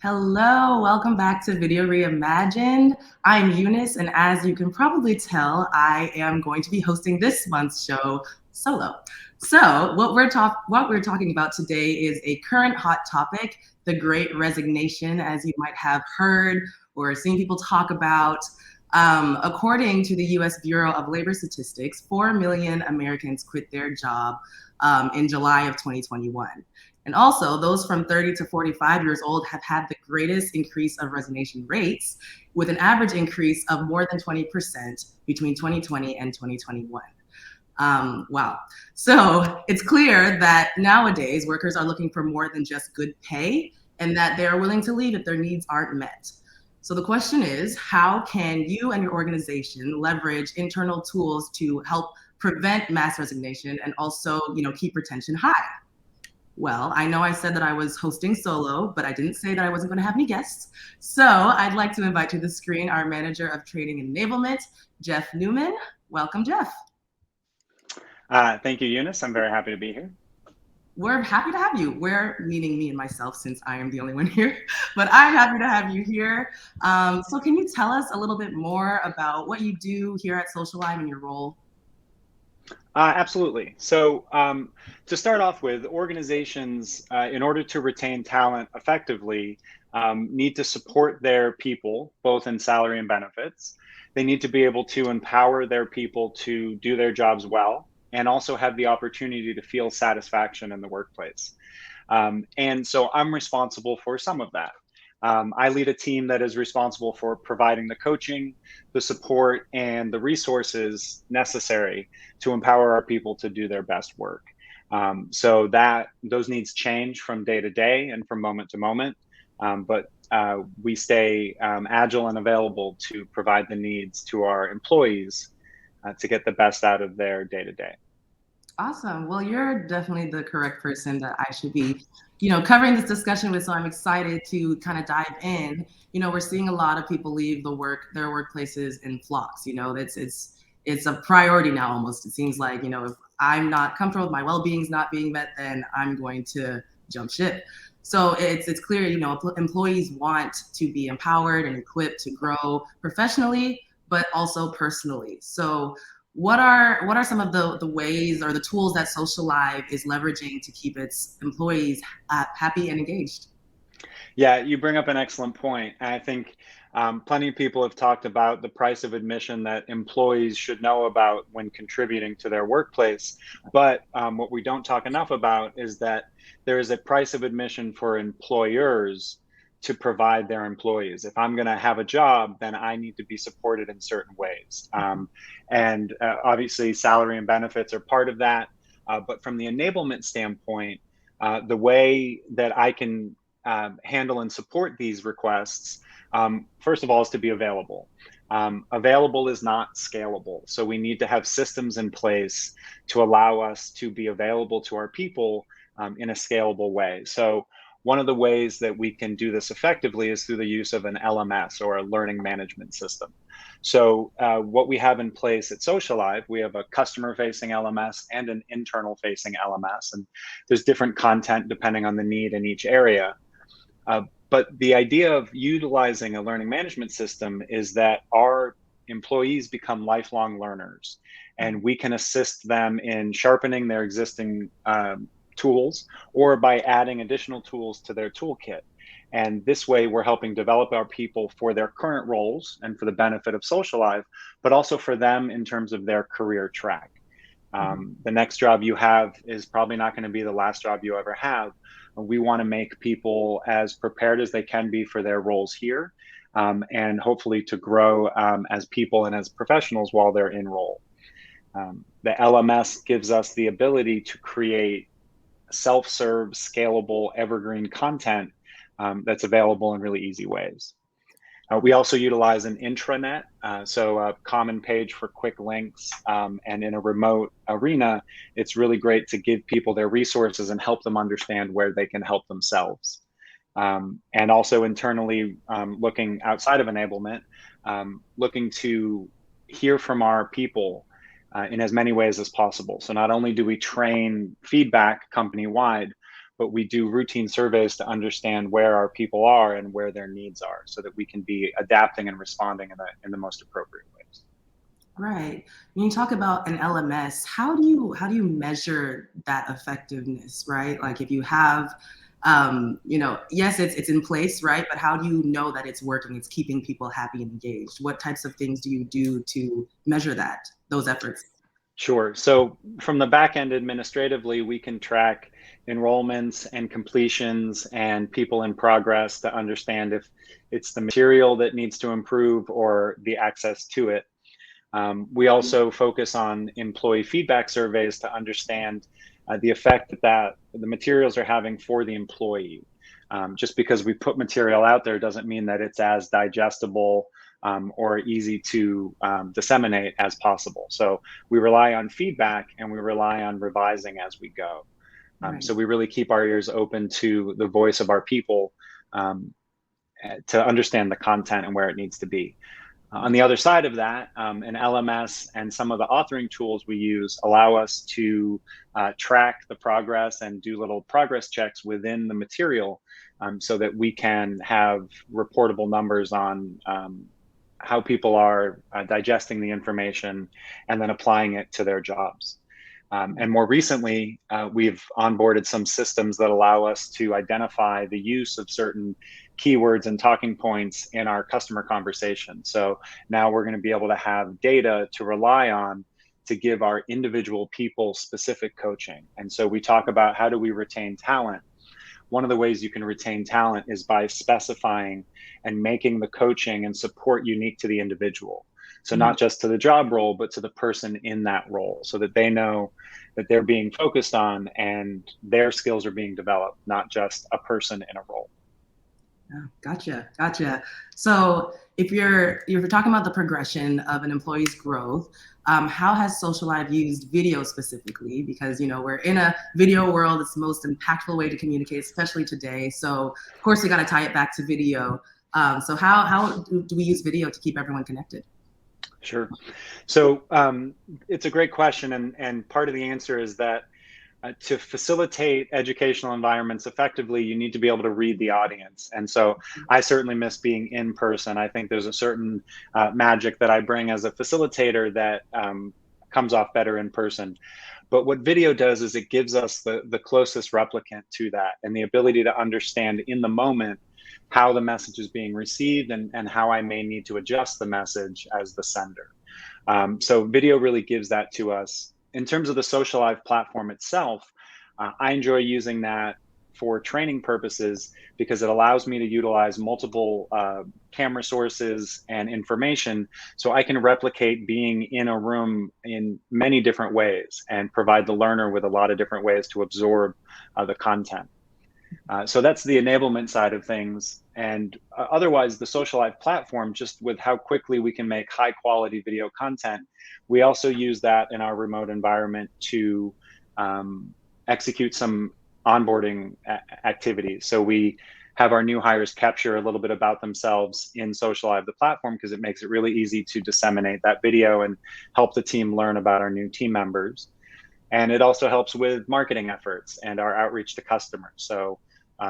Hello, welcome back to Video Reimagined. I'm Eunice, and as you can probably tell, I am going to be hosting this month's show solo. So, what we're talking about today is a current hot topic, the Great Resignation, as you might have heard or seen people talk about. According to the U.S. Bureau of Labor Statistics, 4 million Americans quit their job in July of 2021. And also, those from 30 to 45 years old have had the greatest increase of resignation rates, with an average increase of more than 20% between 2020 and 2021. Wow. So it's clear that nowadays workers are looking for more than just good pay and that they're willing to leave if their needs aren't met. So the question is, how can you and your organization leverage internal tools to help prevent mass resignation and also, keep retention high? Well, I know I said that I was hosting solo, but I didn't say that I wasn't going to have any guests. So I'd like to invite to the screen our manager of training enablement, Jeff Newman. Welcome, Jeff. Thank you, Eunice. I'm very happy to be here. We're happy to have you. We're, meaning me and myself, since I am the only one here, but I'm happy to have you here. So can you tell us a little bit more about what you do here at Socialive and your role? Absolutely. So to start off with, organizations, in order to retain talent effectively, need to support their people, both in salary and benefits. They need to be able to empower their people to do their jobs well, and also have the opportunity to feel satisfaction in the workplace. And so I'm responsible for some of that. I lead a team that is responsible for providing the coaching, the support, and the resources necessary to empower our people to do their best work. So that those needs change from day to day and from moment to moment, but we stay agile and available to provide the needs to our employees to get the best out of their day to day. Awesome. Well, you're definitely the correct person that I should be, covering this discussion with. So I'm excited to kind of dive in. We're seeing a lot of people leave their workplaces in flocks. It's a priority now almost. It seems like, if I'm not comfortable with my well-being's not being met, then I'm going to jump ship. So it's clear, employees want to be empowered and equipped to grow professionally, but also personally. So what are some of the ways or the tools that Socialive is leveraging to keep its employees happy and engaged? Yeah, you bring up an excellent point. I think plenty of people have talked about the price of admission that employees should know about when contributing to their workplace. But what we don't talk enough about is that there is a price of admission for employers to provide their employees. If I'm going to have a job, then I need to be supported in certain ways. And obviously, salary and benefits are part of that. But from the enablement standpoint, the way that I can handle and support these requests, first of all, is to be available. Available is not scalable. So we need to have systems in place to allow us to be available to our people in a scalable way. So one of the ways that we can do this effectively is through the use of an LMS, or a learning management system. So what we have in place at Socialive, we have a customer-facing LMS and an internal-facing LMS, and there's different content depending on the need in each area. But the idea of utilizing a learning management system is that our employees become lifelong learners, and we can assist them in sharpening their existing tools, or by adding additional tools to their toolkit. And this way, we're helping develop our people for their current roles and for the benefit of Socialive, but also for them in terms of their career track. The next job you have is probably not going to be the last job you ever have. We want to make people as prepared as they can be for their roles here, and hopefully to grow as people and as professionals while they're in role. The LMS gives us the ability to create self-serve, scalable, evergreen content that's available in really easy ways. We also utilize an intranet, so a common page for quick links, and in a remote arena, it's really great to give people their resources and help them understand where they can help themselves. And also internally, looking outside of enablement, looking to hear from our people in as many ways as possible. So not only do we train feedback company-wide, but we do routine surveys to understand where our people are and where their needs are, so that we can be adapting and responding in the most appropriate ways. Right. When you talk about an LMS, how do you measure that effectiveness, right? Like if you have, yes, it's in place, right? But how do you know that it's working? It's keeping people happy and engaged. What types of things do you do to measure those efforts? Sure. So from the back end administratively, we can track enrollments and completions and people in progress to understand if it's the material that needs to improve or the access to it. We also focus on employee feedback surveys to understand the effect that the materials are having for the employee. Just because we put material out there doesn't mean that it's as digestible or easy to disseminate as possible. So we rely on feedback and we rely on revising as we go. Right. So we really keep our ears open to the voice of our people to understand the content and where it needs to be. On the other side of that, an LMS and some of the authoring tools we use allow us to track the progress and do little progress checks within the material, so that we can have reportable numbers on how people are digesting the information and then applying it to their jobs. And more recently, we've onboarded some systems that allow us to identify the use of certain keywords and talking points in our customer conversation. So now we're going to be able to have data to rely on to give our individual people specific coaching. And so we talk about, how do we retain talent? One of the ways you can retain talent is by specifying and making the coaching and support unique to the individual. So not just to the job role, but to the person in that role, so that they know that they're being focused on and their skills are being developed, not just a person in a role. Oh, gotcha. So if you're talking about the progression of an employee's growth, how has Socialive used video specifically? Because we're in a video world. It's the most impactful way to communicate, especially today. So of course we got to tie it back to video. So how do we use video to keep everyone connected? Sure. So it's a great question, and part of the answer is that to facilitate educational environments effectively, you need to be able to read the audience. And so I certainly miss being in person. I think there's a certain magic that I bring as a facilitator that comes off better in person. But what video does is it gives us the closest replicant to that, and the ability to understand in the moment how the message is being received and how I may need to adjust the message as the sender. So video really gives that to us. In terms of the Socialive platform itself, I enjoy using that for training purposes because it allows me to utilize multiple camera sources and information, so I can replicate being in a room in many different ways and provide the learner with a lot of different ways to absorb the content. So that's the enablement side of things. And otherwise, the Socialive platform, just with how quickly we can make high quality video content, we also use that in our remote environment to execute some onboarding activities. So we have our new hires capture a little bit about themselves in Socialive, the platform, because it makes it really easy to disseminate that video and help the team learn about our new team members. And it also helps with marketing efforts and our outreach to customers. So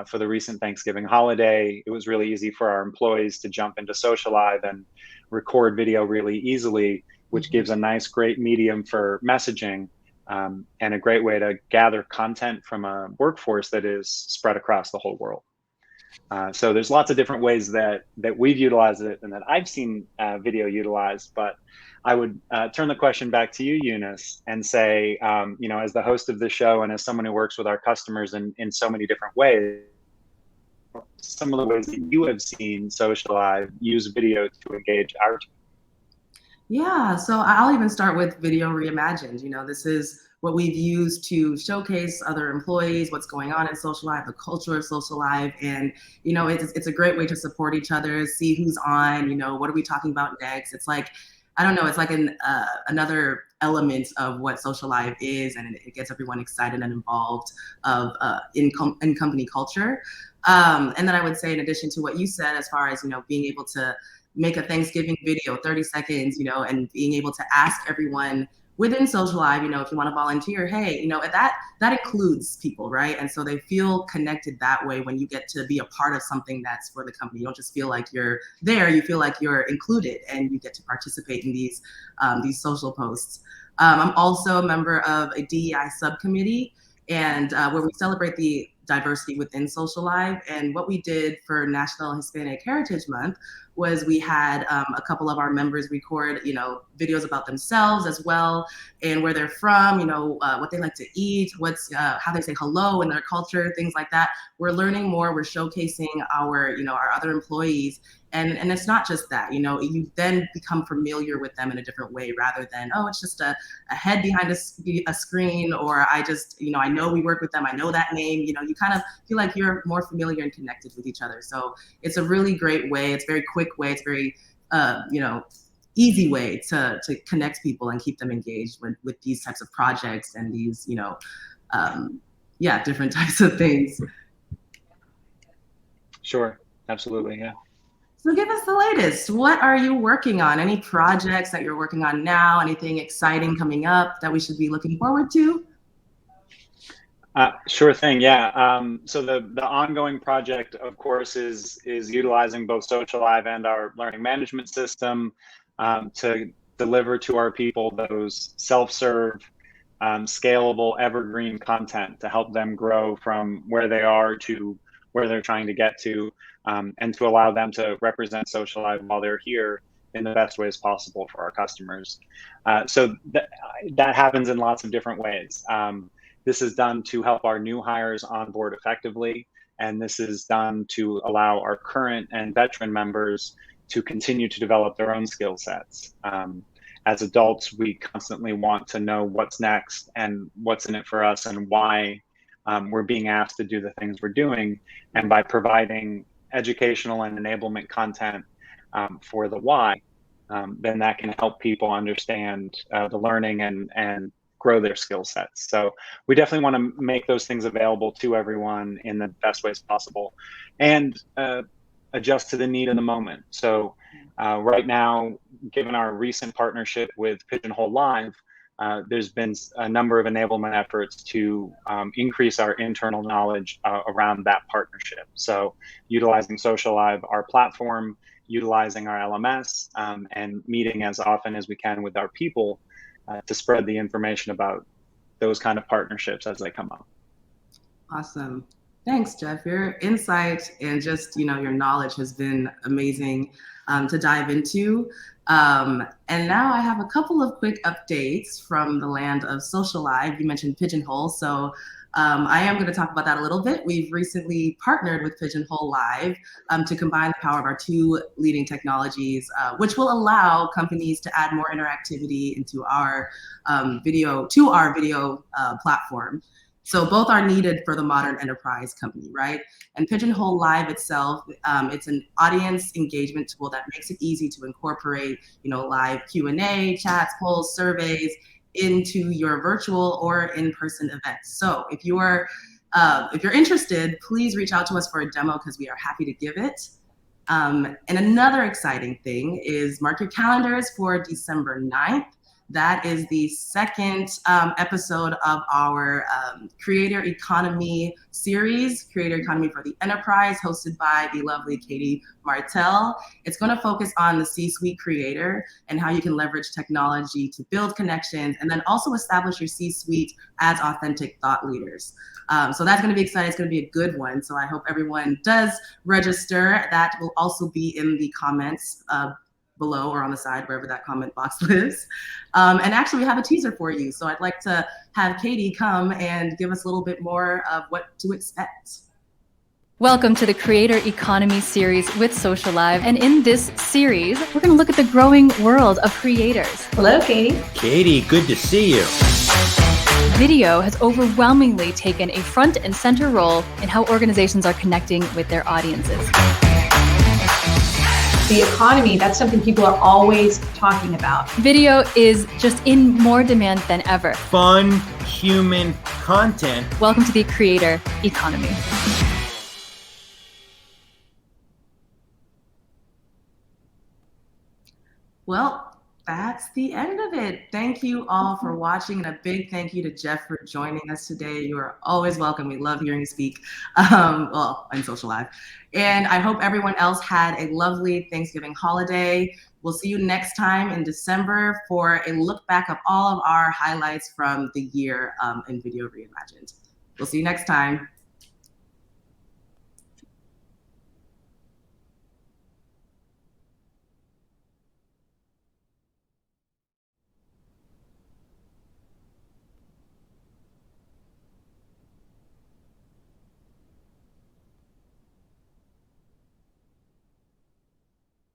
for the recent Thanksgiving holiday, it was really easy for our employees to jump into Socialive and record video really easily, which gives a nice, great medium for messaging and a great way to gather content from a workforce that is spread across the whole world. So there's lots of different ways that we've utilized it and that I've seen video utilized, but I would turn the question back to you, Eunice, and say, as the host of the show and as someone who works with our customers in so many different ways, some of the ways that you have seen Socialive use video to engage our team. Yeah, so I'll even start with Video Reimagined. This is what we've used to showcase other employees, what's going on in Socialive, the culture of Socialive, and it's a great way to support each other, see who's on, what are we talking about next. It's like, I don't know, it's like another element of what Socialive is, and it gets everyone excited and involved in company culture. And then I would say, in addition to what you said, as far as being able to make a Thanksgiving video, 30 seconds, and being able to ask everyone within Socialive, if you want to volunteer, hey, that includes people, right? And so they feel connected that way when you get to be a part of something that's for the company. You don't just feel like you're there, you feel like you're included and you get to participate in these social posts. I'm also a member of a DEI subcommittee, and where we celebrate the diversity within Socialive. And what we did for National Hispanic Heritage Month was we had a couple of our members record, videos about themselves as well, and where they're from, what they like to eat, how they say hello in their culture, things like that. We're learning more. We're showcasing our other employees. And it's not just that, you then become familiar with them in a different way rather than, oh, it's just a head behind a screen, or I just, I know we work with them, I know that name, you kind of feel like you're more familiar and connected with each other. So it's a really great way. It's a very quick way. It's very, easy way to connect people and keep them engaged with these types of projects and these, different types of things. Sure, absolutely, yeah. So give us the latest. What are you working on? Any projects that you're working on now? Anything exciting coming up that we should be looking forward to? Sure thing, yeah. So the ongoing project, of course, is utilizing both Socialive and our learning management system to deliver to our people those self-serve, scalable, evergreen content to help them grow from where they are to where they're trying to get to, and to allow them to represent Socialive while they're here in the best ways possible for our customers. So that happens in lots of different ways. This is done to help our new hires onboard effectively, and this is done to allow our current and veteran members to continue to develop their own skill sets. As adults, we constantly want to know what's next and what's in it for us and why we're being asked to do the things we're doing. And by providing educational and enablement content for the why, then that can help people understand the learning and grow their skill sets. So we definitely want to make those things available to everyone in the best ways possible, and adjust to the need of the moment. So right now, given our recent partnership with Pigeonhole Live, there's been a number of enablement efforts to increase our internal knowledge around that partnership. So utilizing Socialive, our platform, utilizing our LMS, and meeting as often as we can with our people to spread the information about those kind of partnerships as they come up. Awesome. Thanks, Jeff. Your insight and just, your knowledge has been amazing to dive into. And now I have a couple of quick updates from the land of Socialive. You mentioned Pigeonhole, so I am going to talk about that a little bit. We've recently partnered with Pigeonhole Live to combine the power of our two leading technologies, which will allow companies to add more interactivity into our video platform. So both are needed for the modern enterprise company, right? And Pigeonhole Live itself, it's an audience engagement tool that makes it easy to incorporate, live Q&A, chats, polls, surveys into your virtual or in-person events. So if you're interested, please reach out to us for a demo because we are happy to give it. And another exciting thing is mark your calendars for December 9th. That is the second episode of our Creator Economy series, Creator Economy for the Enterprise, hosted by the lovely Katie Martell. It's going to focus on the C-suite creator and how you can leverage technology to build connections and then also establish your C-suite as authentic thought leaders. So that's going to be exciting. It's going to be a good one. So I hope everyone does register. That will also be in the comments below or on the side, wherever that comment box lives. And actually, we have a teaser for you. So I'd like to have Katie come and give us a little bit more of what to expect. Welcome to the Creator Economy series with Socialive. And in this series, we're going to look at the growing world of creators. Hello, Katie. Katie, good to see you. Video has overwhelmingly taken a front and center role in how organizations are connecting with their audiences. The economy, that's something people are always talking about. Video is just in more demand than ever. Fun, human content. Welcome to the Creator Economy. Well, that's the end of it. Thank you all for watching, and a big thank you to Jeff for joining us today. You are always welcome. We love hearing you speak, well, in Socialive. And I hope everyone else had a lovely Thanksgiving holiday. We'll see you next time in December for a look back of all of our highlights from the year in Video Reimagined. We'll see you next time.